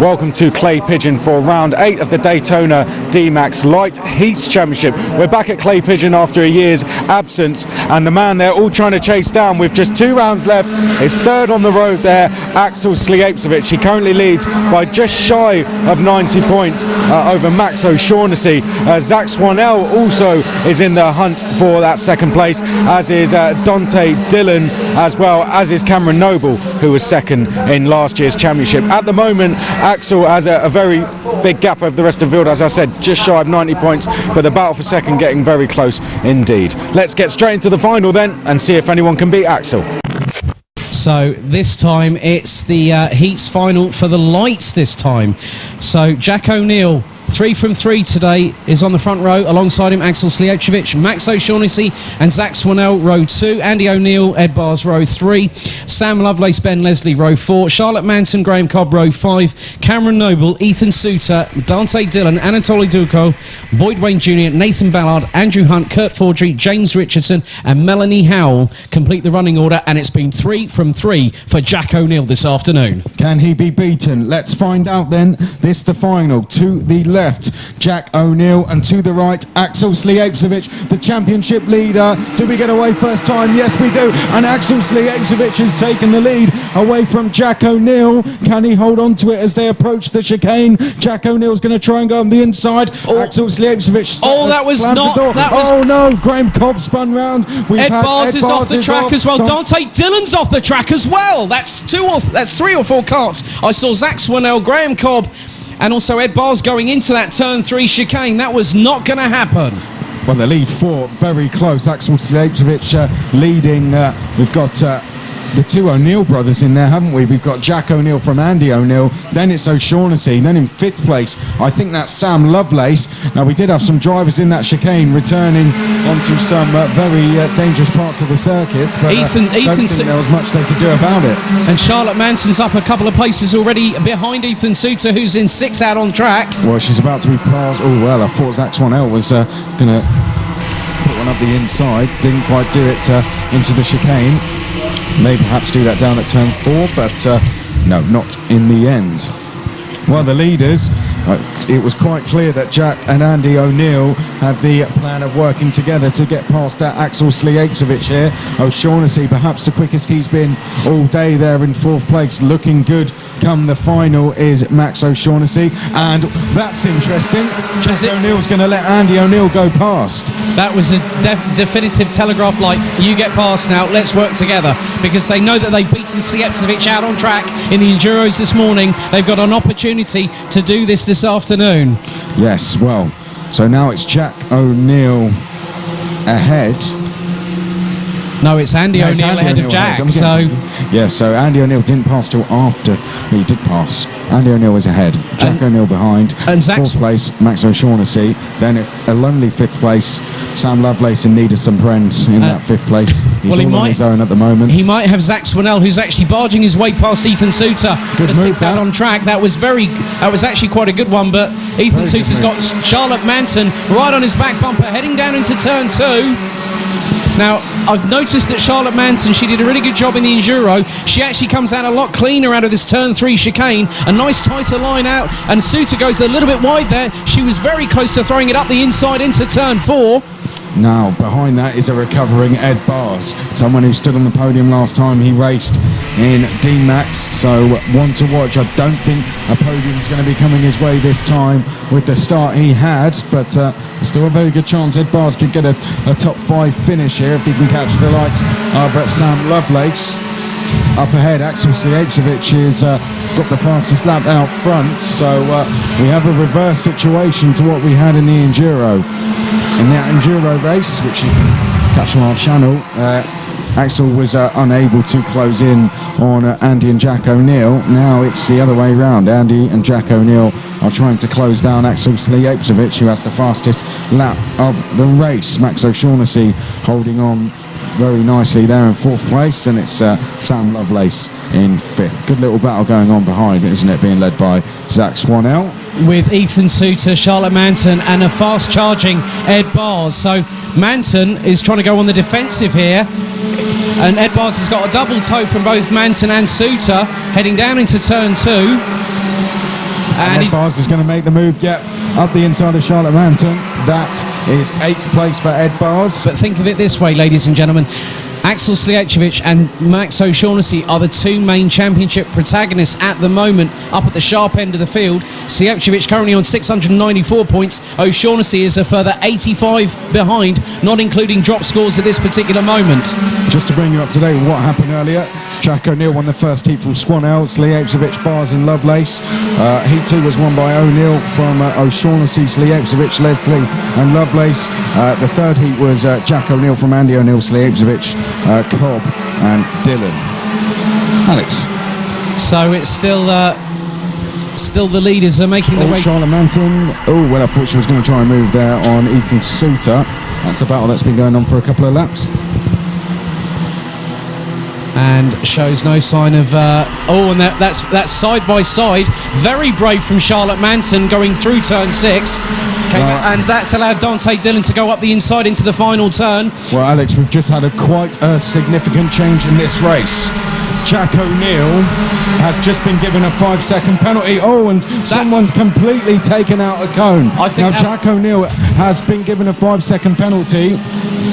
Welcome to Clay Pigeon for round 8 of the Daytona DMAX Light Heats Championship. We're back at Clay Pigeon after a year's absence, and the man they're all trying to chase down with just 2 rounds left is third on the road there, Axel Slijepcevic. He currently leads by just shy of 90 points over Max O'Shaughnessy. Zach Swanell also is in the hunt for that second place, as is Dante Dillon, as well as is Cameron Noble, who was second in last year's championship. At the moment, Axel has a very big gap over the rest of the field, as I said, just shy of 90 points, but the battle for second getting very close indeed. Let's get straight into the final then and see if anyone can beat Axel. So this time it's the heats final for the lights this time. So Jack O'Neill, 3 from 3 today, is on the front row. Alongside him, Axel Slijepcevic, Max O'Shaughnessy and Zach Swanell, row 2. Andy O'Neill, Ed Bars, row 3. Sam Lovelace, Ben Leslie, row 4. Charlotte Manson, Graham Cobb, row 5. Cameron Noble, Ethan Suter, Dante Dillon, Anatoly Duko, Boyd Wayne Jr., Nathan Ballard, Andrew Hunt, Kurt Fordry, James Richardson and Melanie Howell complete the running order, and it's been 3 from 3 for Jack O'Neill this afternoon. Can he be beaten? Let's find out then. This the final. To the left, Jack O'Neill, and to the right, Axel Slijepcevic, the championship leader. Do we get away first time? Yes, we do. And Axel Slijepcevic has taken the lead away from Jack O'Neill. Can he hold on to it as they approach the chicane? Jack O'Neill's going to try and go on the inside. Axel Slijepcevic. That was not. That was. Oh no! Graham Cobb spun round. Ed Bars is off the track as well. Dante Dillon's off the track as well. That's 3 or 4 carts. I saw Zach Swanell, Graham Cobb, and also Ed Bars going into that turn 3 chicane. That was not going to happen. Well, the lead 4 very close. Axel Slijepcevic leading. We've got the 2 O'Neill brothers in there, haven't we? We've got Jack O'Neill from Andy O'Neill, then it's O'Shaughnessy, then in 5th place I think that's Sam Lovelace. Now we did have some drivers in that chicane returning onto some very dangerous parts of the circuit, but Ethan don't think there was much they could do about it. And Charlotte Manson's up a couple of places already behind Ethan Suter, who's in 6th out on track. Well, she's about to be passed. Oh well, I thought Zach Swanell was going to put one up the inside, didn't quite do it into the chicane. May perhaps do that down at turn 4, but no, not in the end. Well, the leaders, it was quite clear that Jack and Andy O'Neill had the plan of working together to get past that Axel Slijepcevic here. O'Shaughnessy, perhaps the quickest he's been all day there in 4th place, looking good. Come the final is Max O'Shaughnessy, and that's interesting. Jack O'Neill's going to let Andy O'Neill go past. That was a definitive telegraph, like, you get past now, let's work together, because they know that they've beaten Slijepcevic out on track in the Enduros this morning. They've got an opportunity to do this afternoon. Yes, well, so now it's Jack O'Neill ahead. No, it's Andy O'Neill ahead of Jack. So Andy O'Neill didn't pass till after he did pass. Andy O'Neill was ahead. Jack O'Neill behind. And 4th place, Max O'Shaughnessy. Then a lonely 5th place, Sam Lovelace and needed some friends in that 5th place. He's all on his own at the moment. He might have Zach Swanell, who's actually barging his way past Ethan Suter. Good move out on track. That was actually quite a good one, but Ethan Suter's got Charlotte Manson right on his back bumper, heading down into turn 2. Now, I've noticed that Charlotte Manson, she did a really good job in the Enduro. She actually comes out a lot cleaner out of this turn 3 chicane. A nice tighter line out, and Suter goes a little bit wide there. She was very close to throwing it up the inside into turn 4. Now, behind that is a recovering Ed Bars, someone who stood on the podium last time he raced in DMAX, so one to watch. I don't think a podium's going to be coming his way this time with the start he had, but still a very good chance Ed Bars could get a top 5 finish here if he can catch the light over at Sam Lovelace. Up ahead, Axel Slijepcevic has got the fastest lap out front, so we have a reverse situation to what we had in the Enduro. In that Enduro race, which you can catch on our channel, Axel was unable to close in on Andy and Jack O'Neill. Now it's the other way around. Andy and Jack O'Neill are trying to close down Axel Slijepcevic, who has the fastest lap of the race. Max O'Shaughnessy holding on very nicely there in 4th place, and it's Sam Lovelace in 5th. Good little battle going on behind, isn't it, being led by Zach Swanell. With Ethan Suter, Charlotte Manson and a fast charging Ed Bars. So Manson is trying to go on the defensive here, and Ed Bars has got a double toe from both Manson and Suter heading down into turn 2. And Ed Bars is going to make the move, up the inside of Charlotte Manton. That is 8th place for Ed Bars. But think of it this way, ladies and gentlemen. Axel Slijepcevic and Max O'Shaughnessy are the two main championship protagonists at the moment up at the sharp end of the field. Slijepcevic currently on 694 points. O'Shaughnessy is a further 85 behind, not including drop scores at this particular moment. Just to bring you up to date with what happened earlier, Jack O'Neill won the first heat from Swanell, Slijepcevic, Bars and Lovelace. Heat 2 was won by O'Neill from O'Shaughnessy, Slijepcevic, Leslie and Lovelace. The third heat was Jack O'Neill from Andy O'Neill, Slijepcevic, Cobb and Dylan. Alex. So it's still the leaders are making the way. Charlotte Manton. Oh, well, I thought she was going to try and move there on Ethan Suter. That's a battle that's been going on for a couple of laps. And shows no sign of and that's side by side. Very brave from Charlotte Manton going through turn 6. And that's allowed Dante Dillon to go up the inside into the final turn. Well, Alex, we've just had quite a significant change in this race. Jack O'Neill has just been given a 5-second penalty. Oh, and someone's completely taken out a cone. Now, Jack O'Neill has been given a 5-second penalty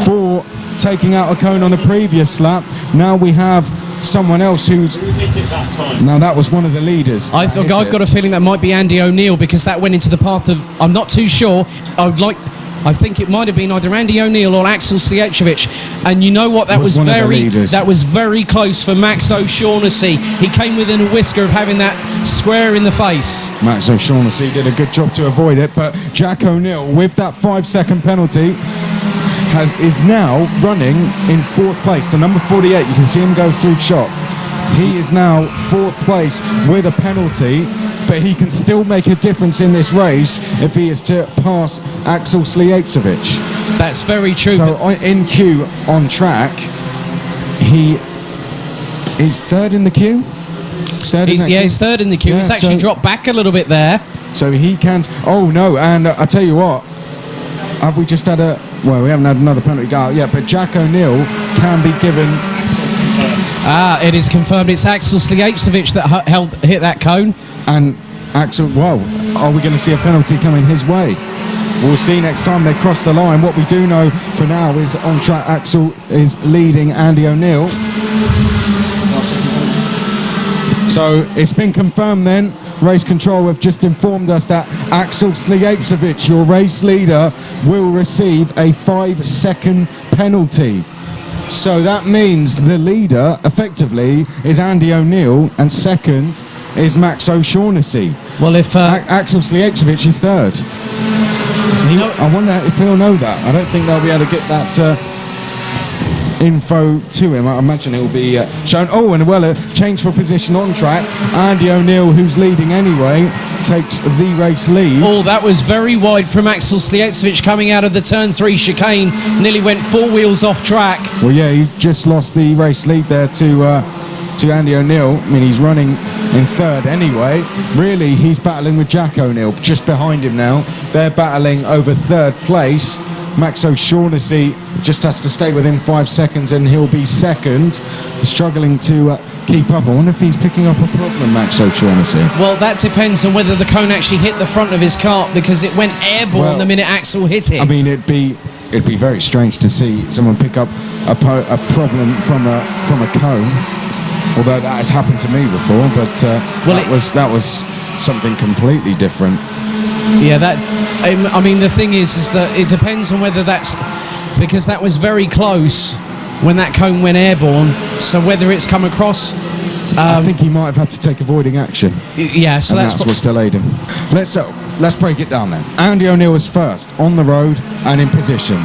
for taking out a cone on the previous lap. Now we have someone else who's... Who hit it that time? Now, that was one of the leaders. I've got a feeling that might be Andy O'Neill, because that went into the path of... I'm not too sure. I think it might have been either Andy O'Neill or Axel Slijepcevic. And you know what? That was very close for Max O'Shaughnessy. He came within a whisker of having that square in the face. Max O'Shaughnessy did a good job to avoid it, but Jack O'Neill, with that 5-second penalty, is now running in 4th place. The number 48, you can see him go through shot. He is now 4th place with a penalty, but he can still make a difference in this race if he is to pass Axel Slijepcevic. That's very true. So in queue on track, he is 3rd in the queue. He's 3rd in the queue. He's actually dropped back a little bit there. So he can't... Oh, no, and I tell you what, have we just had a... Well, we haven't had another penalty go out yet, but Jack O'Neill can be given... It is confirmed. It's Axel Slijepcevic that hit that cone. And Axel, well, are we going to see a penalty coming his way? We'll see next time they cross the line. What we do know for now is on track Axel is leading Andy O'Neill. So it's been confirmed then. Race control have just informed us that Axel Slijepcevic, your race leader, will receive a 5-second penalty. So that means the leader, effectively, is Andy O'Neill, and second is Max O'Shaughnessy. Well, if... Axel Slijepcevic is 3rd. I wonder if he'll know that. I don't think they'll be able to get that... info to him. I imagine it will be shown. Oh, and well, a change for position on track. Andy O'Neill, who's leading anyway, takes the race lead. Oh, that was very wide from Axel Slijepcevic coming out of the turn 3 chicane. Nearly went 4 wheels off track. Well, yeah, he just lost the race lead there to Andy O'Neill. I mean, he's running in 3rd anyway. Really, he's battling with Jack O'Neill just behind him now. They're battling over 3rd place. Max O'Shaughnessy just has to stay within 5 seconds and he'll be 2nd, struggling to keep up. I wonder if he's picking up a problem, Max O'Shaughnessy. Well, that depends on whether the cone actually hit the front of his cart, because it went airborne the minute Axel hit it. I mean, it'd be very strange to see someone pick up a problem from a cone, although that has happened to me before, but that was something completely different. Yeah, I mean, the thing is that it depends on whether that's... Because that was very close when that cone went airborne, so whether it's come across... I think he might have had to take avoiding action. Yeah, so that's what's delayed him. Let's break it down then. Andy O'Neill was 1st on the road and in position.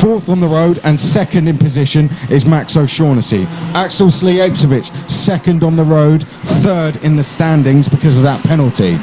4th on the road and 2nd in position is Max O'Shaughnessy. Axel Slijepcevic, 2nd on the road, 3rd in the standings because of that penalty.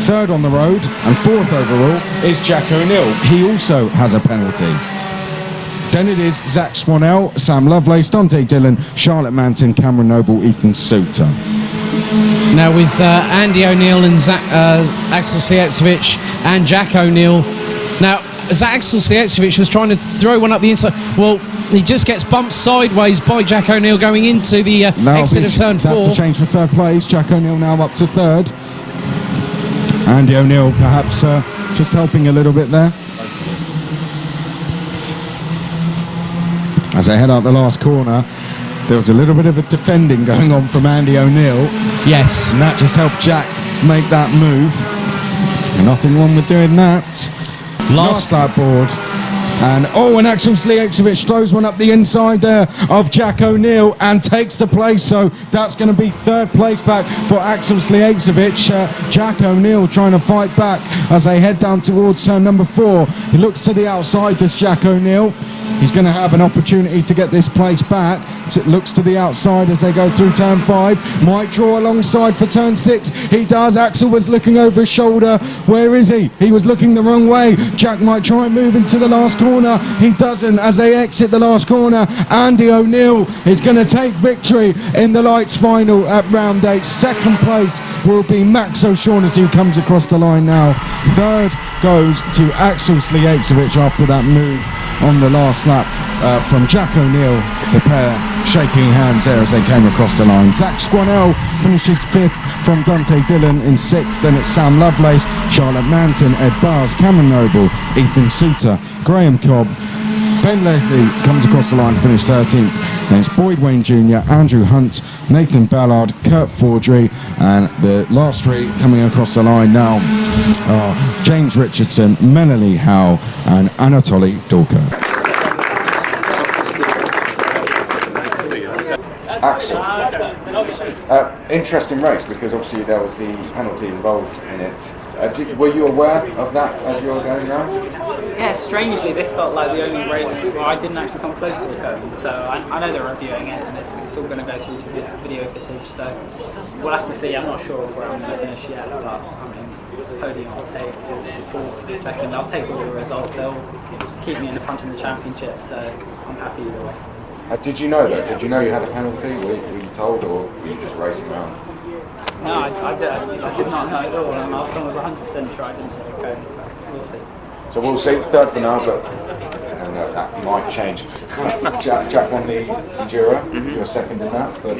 3rd on the road and 4th overall is Jack O'Neill. He also has a penalty. Then it is Zach Swanell, Sam Lovelace, Dante Dillon, Charlotte Manton, Cameron Noble, Ethan Suter. Now with Andy O'Neill and Axel Slijepcevic and Jack O'Neill. Now, as Axel Slijepcevic was trying to throw one up the inside, well, he just gets bumped sideways by Jack O'Neill going into the exit of turn 4. That's the change for 3rd place. Jack O'Neill now up to 3rd. Andy O'Neill perhaps just helping a little bit there. As they head out the last corner, there was a little bit of a defending going on from Andy O'Neill. Yes. And that just helped Jack make that move. And nothing wrong with doing that. Last lap board. And Axel Slijepcevic throws one up the inside there of Jack O'Neill and takes the place. So that's going to be third place back for Axel Slijepcevic. Jack O'Neill trying to fight back as they head down towards turn number 4. He looks to the outside, does Jack O'Neill. He's going to have an opportunity to get this place back. It looks to the outside as they go through turn 5. Might draw alongside for turn 6. He does. Axel was looking over his shoulder. Where is he? He was looking the wrong way. Jack might try and move into the last corner. He doesn't. As they exit the last corner, Andy O'Neill is going to take victory in the lights final at round 8. Second place will be Max O'Shaughnessy, who comes across the line now. Third goes to Axel Slijepcevic after that move on the last lap from Jack O'Neill. The pair shaking hands there as they came across the line. Zach Squanell finishes 5th from Dante Dillon in 6th. Then it's Sam Lovelace, Charlotte Manton, Ed Bars, Cameron Noble, Ethan Suter, Graham Cobb. Ben Leslie comes across the line to finish 13th. Then it's Boyd Wayne Jr., Andrew Hunt, Nathan Ballard, Kurt Fordry, and the last 3 coming across the line now are James Richardson, Melanie Howe, and Anatoly Dorka. Axel, interesting race because obviously there was the penalty involved in it. Were you aware of that as you were going around? Yeah, strangely this felt like the only race where I didn't actually come close to the cone, so I know they're reviewing it and it's all going to go through to video footage, so we'll have to see. I'm not sure where I'm going to finish yet, but I mean, podium I'll take, 4th, 2nd, I'll take all the results. They'll keep me in the front of the championship, so I'm happy either way. Did you know that? Did you know you had a penalty? Were you told, or were you just racing around? No, I did not know at all, and I was 100% sure I didn't take a cone, but we'll see. So we'll see, 3rd for now, but that might change. Jack won the Enduro, you're 2nd in that, but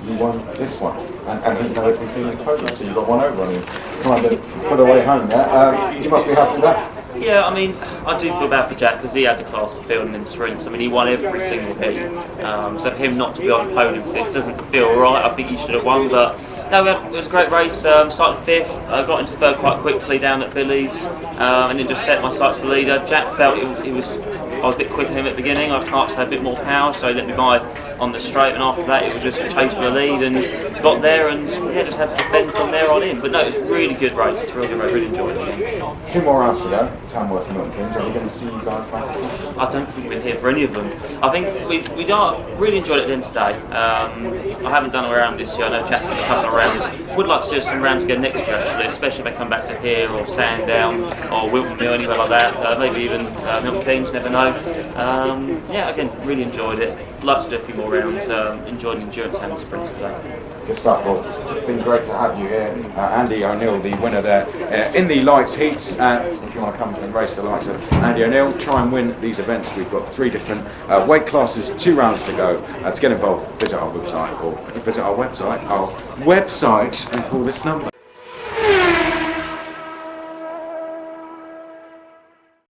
you won this one, and he's nowhere to be seen in the podium, so you got 1 over on him. Kind of put away home there. You must be happy with that. Yeah, I mean, I do feel bad for Jack because he had the class to field in sprints. I mean, he won every single heat. So for him not to be on the podium for this doesn't feel right. I think he should have won, but no, it was a great race. Started 5th, got into 3rd quite quickly down at Billy's, and then just set my sights for leader. Jack felt I was a bit quicker than him at the beginning. I had a bit more power, so he let me by on the straight, and after that it was just a chase for the lead, and got there, and yeah, just had to defend from there on in. But no, it was a really good race, really good race, really enjoyed it. 2 more rounds to go. Tamworth and Milton Keynes. Are we going to see you guys back? I don't think we're here for any of them. I think we really enjoyed it then today. I haven't done a round this year. I know Jack's done a couple of rounds. Would like to do some rounds again next year actually, especially if they come back to here or Sandown or Wilton or anywhere like that. Maybe even Milton Keynes, never know. Yeah, again, really enjoyed it. Like to do a few more rounds. Enjoyed the endurance and the sprints today. Good stuff. Well, it's been great to have you here. Andy O'Neill, the winner there in the lights heats. If you want to come and race the likes of Andy O'Neill, try and win these events. We've got 3 different weight classes, 2 rounds to go. To get involved, visit our website and call this number.